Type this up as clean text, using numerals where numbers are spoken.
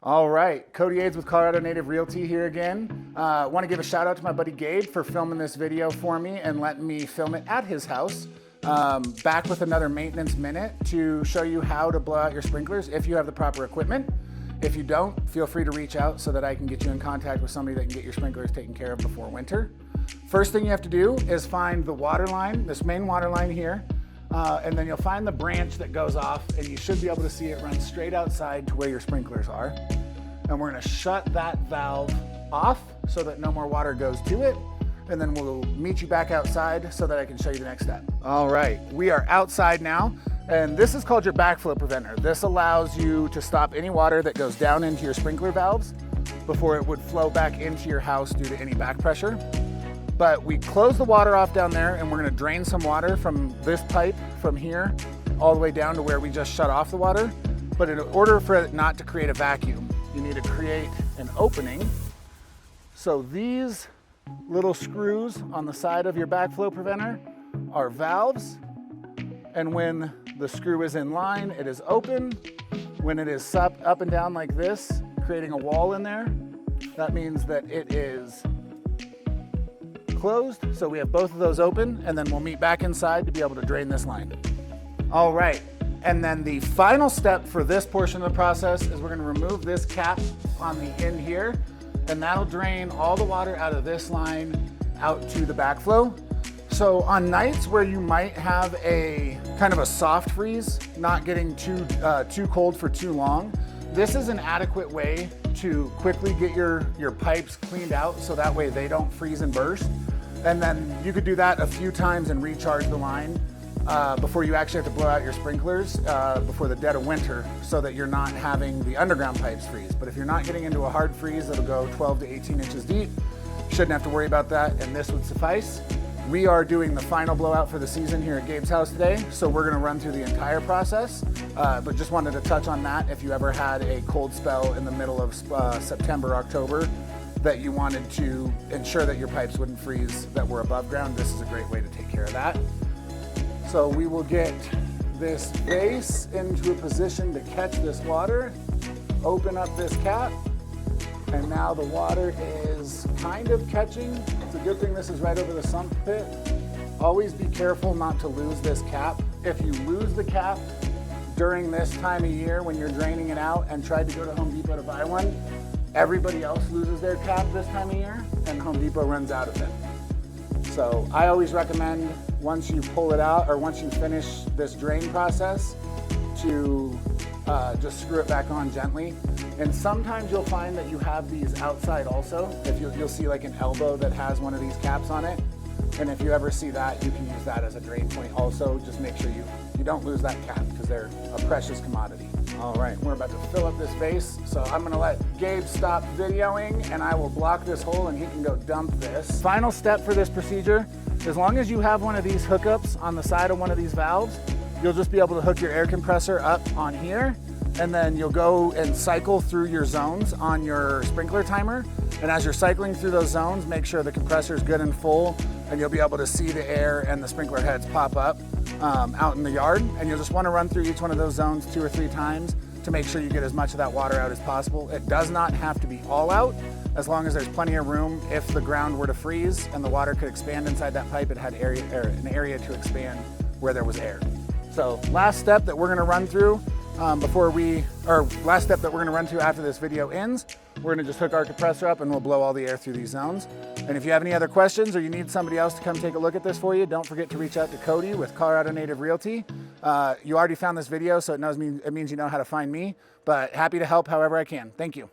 All right, Cody with Colorado Native Realty here again. Want to give a shout out to my buddy Gabe for filming this video for me and letting me film it at his house. Back with another maintenance minute to show you how to blow out your sprinklers if you have the proper equipment. If you don't, feel free to reach out so that I can get you in contact with somebody that can get your sprinklers taken care of before winter. First thing you have to do is find the water line, this main water line here. And then you'll find the branch that goes off and you should be able to see it run straight outside to where your sprinklers are. And we're gonna shut that valve off so that no more water goes to it. And then we'll meet you back outside so that I can show you the next step. All right, we are outside now. And this is called your backflow preventer. This allows you to stop any water that goes down into your sprinkler valves before it would flow back into your house due to any back pressure. But we close the water off down there and we're gonna drain some water from this pipe from here all the way down to where we just shut off the water. But in order for it not to create a vacuum, you need to create an opening. So these little screws on the side of your backflow preventer are valves. And when the screw is in line, it is open. When it is up and down like this, creating a wall in there, that means that it is closed. So we have both of those open, and then we'll meet back inside to be able to drain this line. All right, and then the final step for this portion of the process is we're gonna remove this cap on the end here, and that'll drain all the water out of this line out to the backflow. So on nights where you might have a kind of a soft freeze, not getting too cold for too long, this is an adequate way to quickly get your pipes cleaned out so that way they don't freeze and burst. And then you could do that a few times and recharge the line before you actually have to blow out your sprinklers before the dead of winter so that you're not having the underground pipes freeze. But if you're not getting into a hard freeze that'll go 12 to 18 inches deep, you shouldn't have to worry about that, and this would suffice. We are doing the final blowout for the season here at Gabe's house today, so we're gonna run through the entire process, but just wanted to touch on that if you ever had a cold spell in the middle of September, October, that you wanted to ensure that your pipes wouldn't freeze that were above ground. This is a great way to take care of that. So we will get this base into a position to catch this water, open up this cap, and now the water is kind of catching. It's a good thing this is right over the sump pit. Always be careful not to lose this cap. If you lose the cap during this time of year when you're draining it out and tried to go to Home Depot to buy one, everybody else loses their cap this time of year and Home Depot runs out of it. So I always recommend once you pull it out or once you finish this drain process to just screw it back on gently. And sometimes you'll find that you have these outside also. If you'll see like an elbow that has one of these caps on it. And if you ever see that, you can use that as a drain point also. Just make sure you don't lose that cap because they're a precious commodity. All right, we're about to fill up this vase. So I'm gonna let Gabe stop videoing and I will block this hole and he can go dump this. Final step for this procedure, as long as you have one of these hookups on the side of one of these valves, you'll just be able to hook your air compressor up on here, and then you'll go and cycle through your zones on your sprinkler timer. And as you're cycling through those zones, make sure the compressor is good and full, and you'll be able to see the air and the sprinkler heads pop up out in the yard. And you'll just want to run through each one of those zones 2 or 3 times to make sure you get as much of that water out as possible. It does not have to be all out, as long as there's plenty of room. If the ground were to freeze and the water could expand inside that pipe, it had an area to expand where there was air. So last step that we're gonna run through last step that we're gonna run through after this video ends, we're gonna just hook our compressor up and we'll blow all the air through these zones. And if you have any other questions or you need somebody else to come take a look at this for you, don't forget to reach out to Cody with Colorado Native Realty. You already found this video, so it means you know how to find me, but happy to help however I can. Thank you.